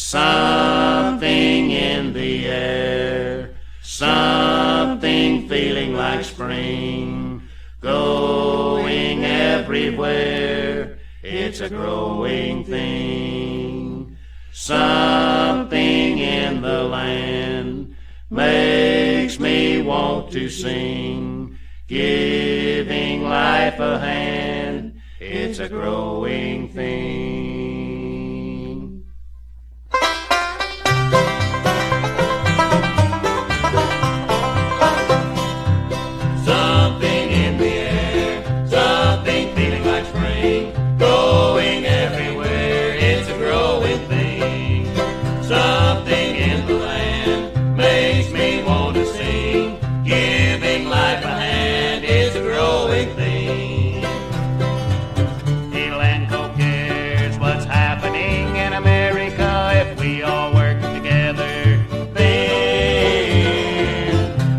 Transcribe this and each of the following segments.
Something in the air, something feeling like spring, going everywhere, it's a growing thing. Something in the land makes me want to sing, giving life a hand, it's a growing thing. Something in the air, something feeling like spring, going everywhere, it's a growing thing. Something in the land makes me want to sing, giving life a hand, it's a growing thing. Elanco cares what's happening in America if we all work together. Then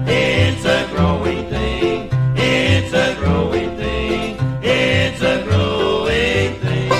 it's a growing thing, it's a growing thing, it's a growing thing.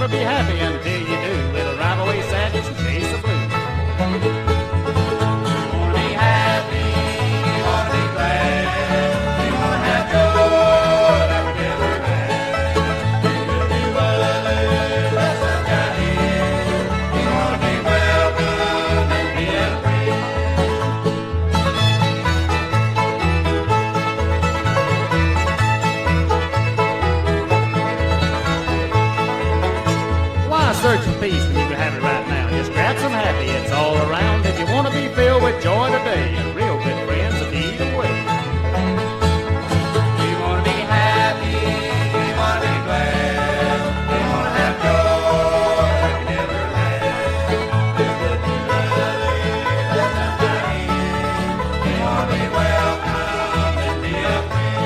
be happy until you do. It'll drive away sadness and chase the blues. Search for peace when you can have it right now. Just grab some happy, it's all around. If you want to be filled with joy today, and real good friends will lead the way. We want to be happy, we want to be glad, we want to have joy like we never had. Do good to others, that's not dying. We want to be welcome and be a friend.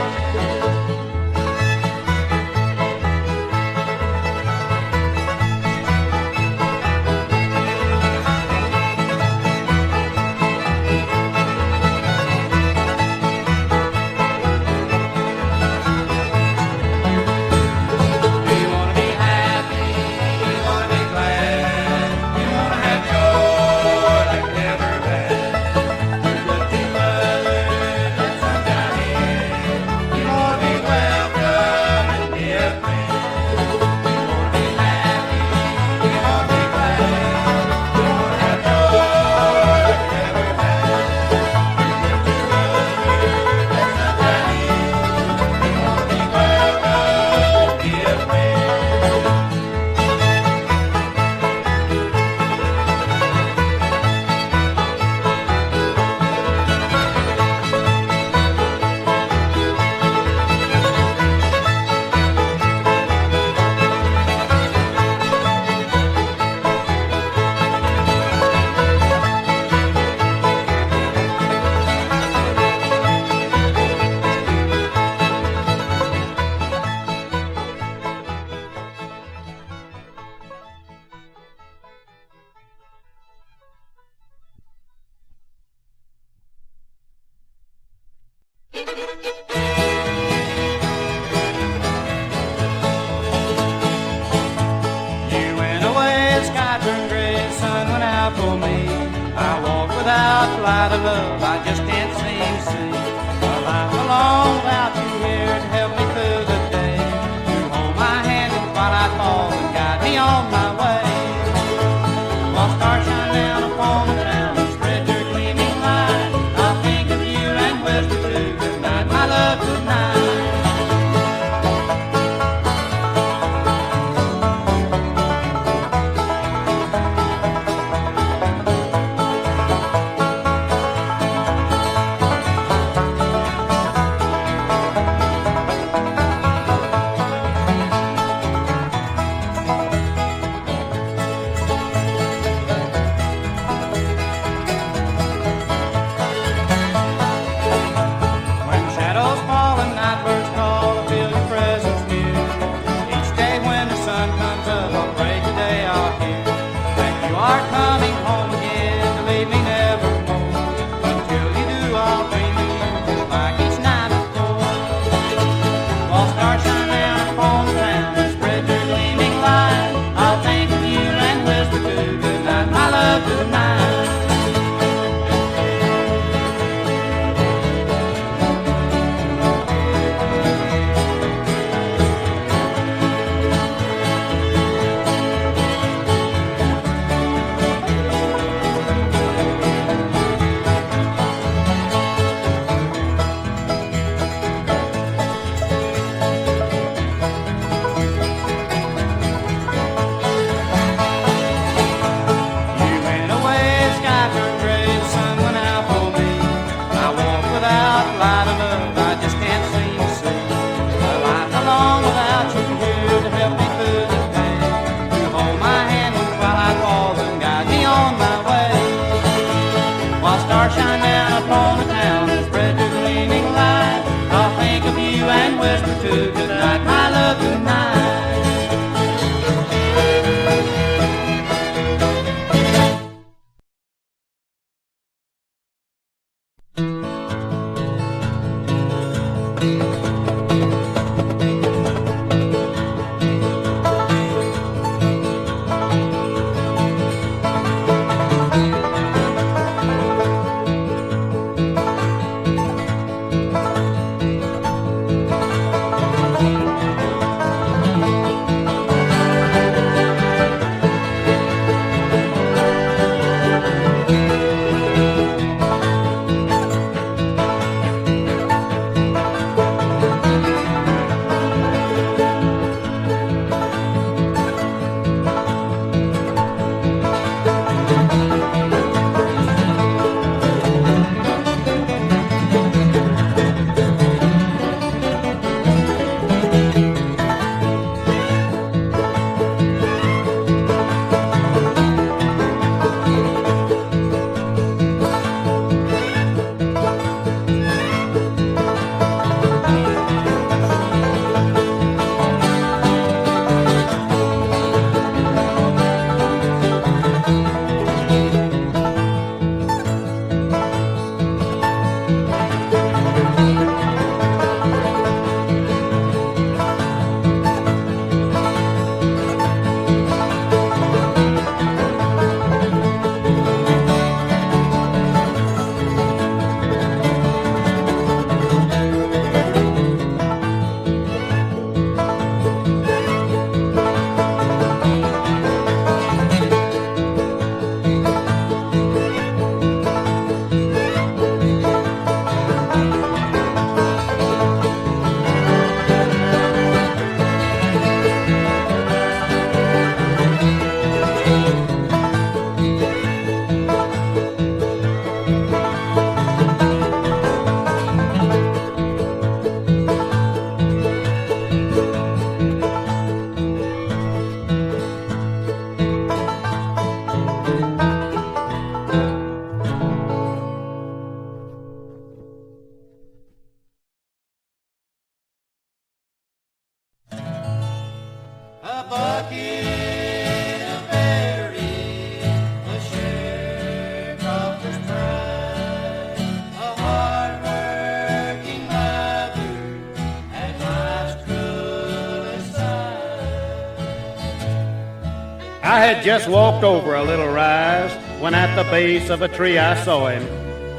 I had just walked over a little rise when at the base of a tree I saw him,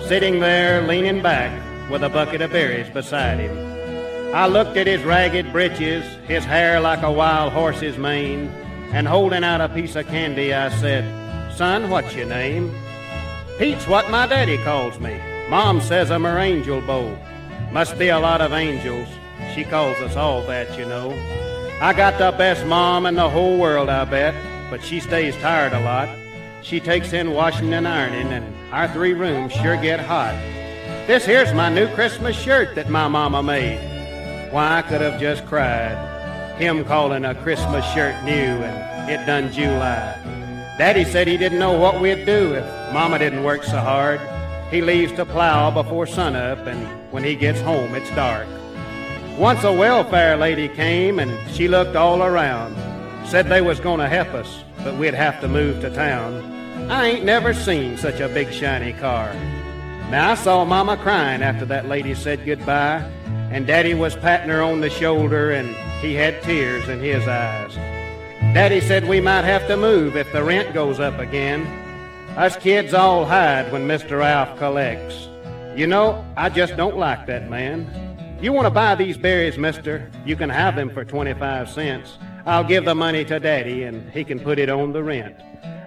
sitting there leaning back with a bucket of berries beside him. I looked at his ragged breeches, his hair like a wild horse's mane, and holding out a piece of candy I said, "Son, what's your name?" "Pete's what my daddy calls me. Mom says I'm her angel beau. Must be a lot of angels. She calls us all that, you know. I got the best mom in the whole world, I bet, but she stays tired a lot. She takes in washing and ironing, and our 3 rooms sure get hot. This here's my new Christmas shirt that my mama made." Why, I could have just cried. Him calling a Christmas shirt new, and it done July. Daddy said he didn't know what we'd do if Mama didn't work so hard. He leaves to plow before sunup, and when he gets home, it's dark. Once a welfare lady came, and she looked all around. Said they was gonna help us, but we'd have to move to town. I ain't never seen such a big shiny car. Now, I saw Mama crying after that lady said goodbye, and Daddy was patting her on the shoulder, and he had tears in his eyes. Daddy said we might have to move if the rent goes up again. Us kids all hide when Mr. Ralph collects. You know, I just don't like that man. You want to buy these berries, mister? You can have them for 25 cents. I'll give the money to Daddy, and he can put it on the rent.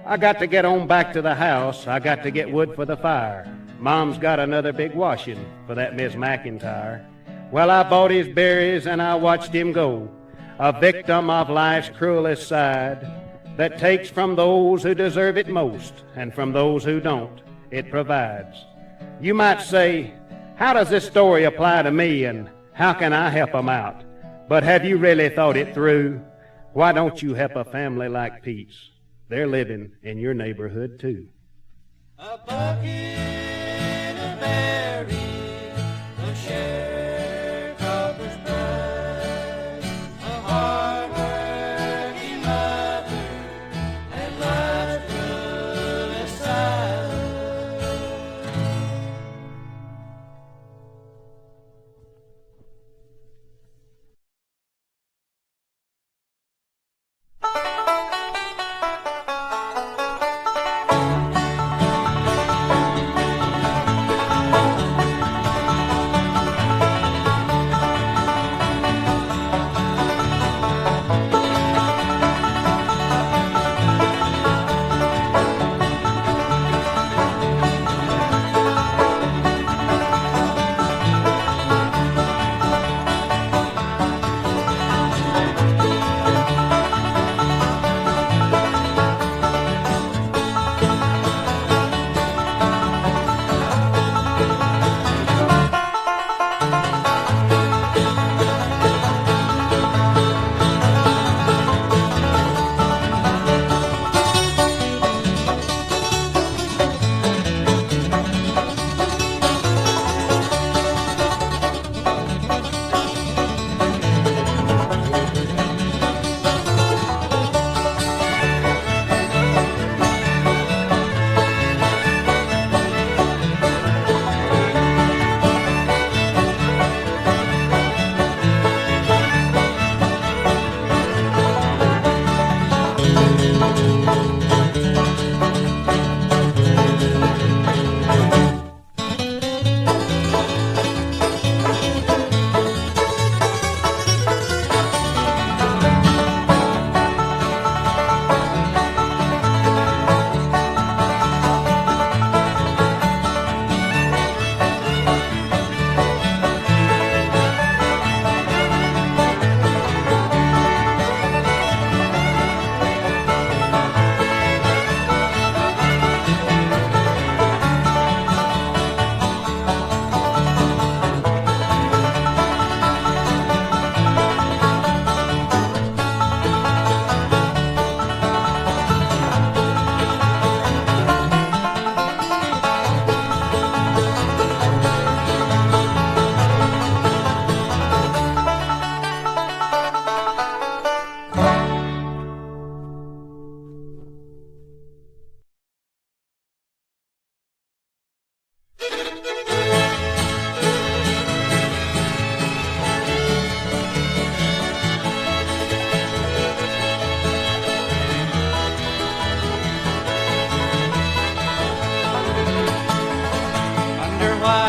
I got to get on back to the house. I got to get wood for the fire. Mom's got another big washing for that Miss McIntyre. Well, I bought his berries, and I watched him go, a victim of life's cruelest side, that takes from those who deserve it most, and from those who don't, it provides. You might say, how does this story apply to me, and how can I help 'em out? But have you really thought it through? Why don't you help a family like Pete's? They're living in your neighborhood, too. A bucket of berries, a sharecropper's pride, a hard-working mother, and life's cruelest side.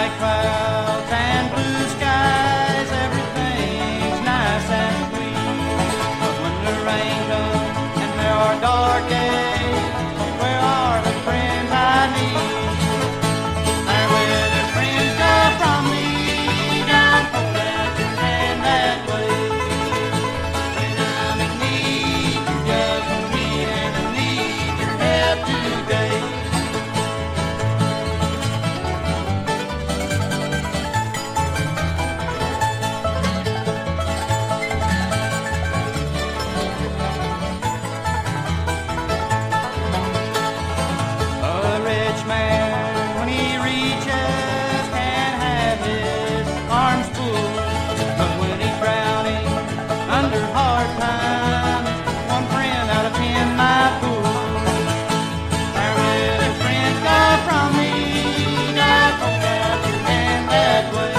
white clouds and blue skies, everything's nice and sweet. But when the rain comes and there are dark days, where are the friends I need? There where the friends go from me, down from that and that way. When I'm in need, you just want me, and I need your help today. A rich man, when he reaches, can have his arms full. But when he's drowning under hard times, one friend out of 10 might fool. There will the friends go from me, down from that and that way.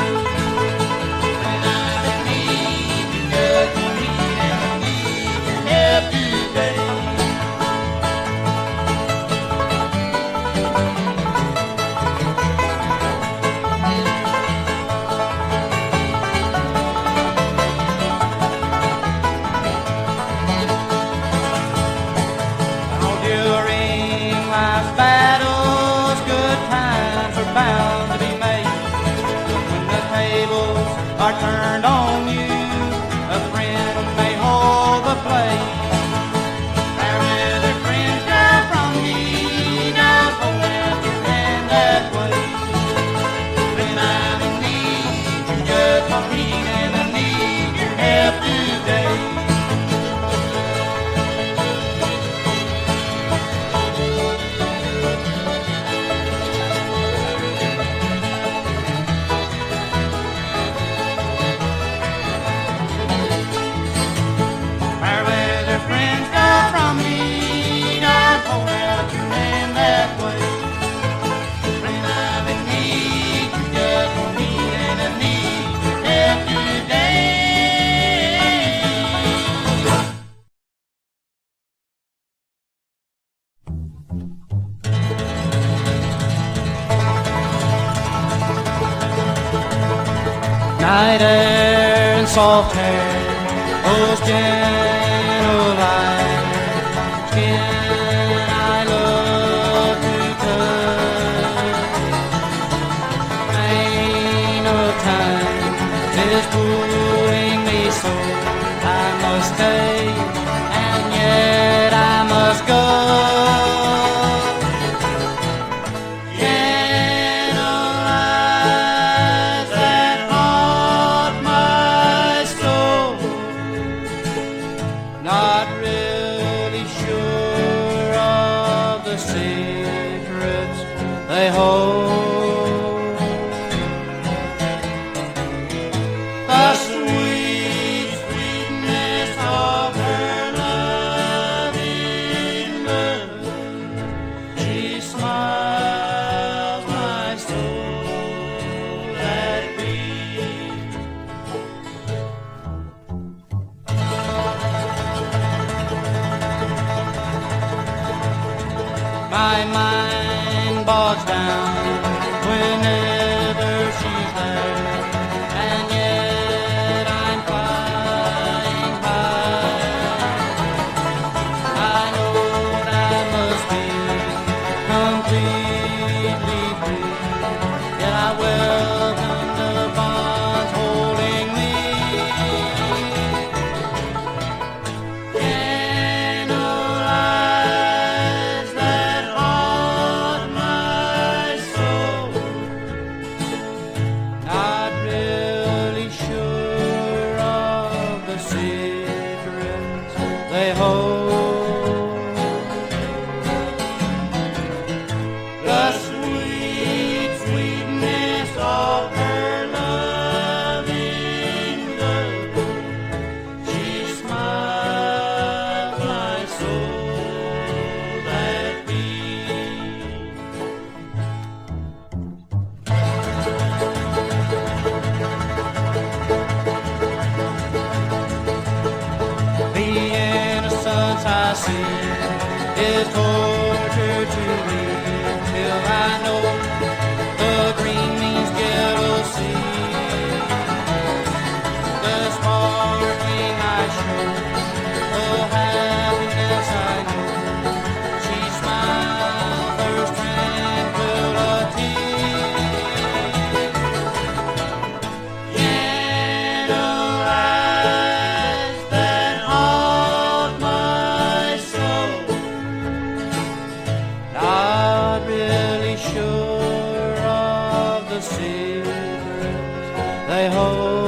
When I'm in need, you just want me, and I need your help today. Now during life's battles, good times are bound to be made. But when the tables are turned on you, a friend may hold the place. There will the friends go from me, down from that and that way. When I'm in need, you just want me, and I need your help today. Where will the friends go from me, down from that and that way. When I'm in need, you just want me, and I need your help today. Night air and soft hair, those gentle eyes, skin I love to touch. Pain of time is pulling me so I must stay, and yet I must go. Gentle eyes that haunt my soul, not really sure of the secrets they hold. The sweet sweetness of her loving look, she smiles my soul at peace. My mind bogs down whenever she's there, and yet I'm flying high. I know that I must be completely free, yet I welcome the bonds holding me. Gentle eyes that haunt my soul, not really sure of the secrets they hold. The sweet sweetness of her loving look, she smiles my soul at peace. The innocence I see is torture to me, till I know the green means guilt secret they hold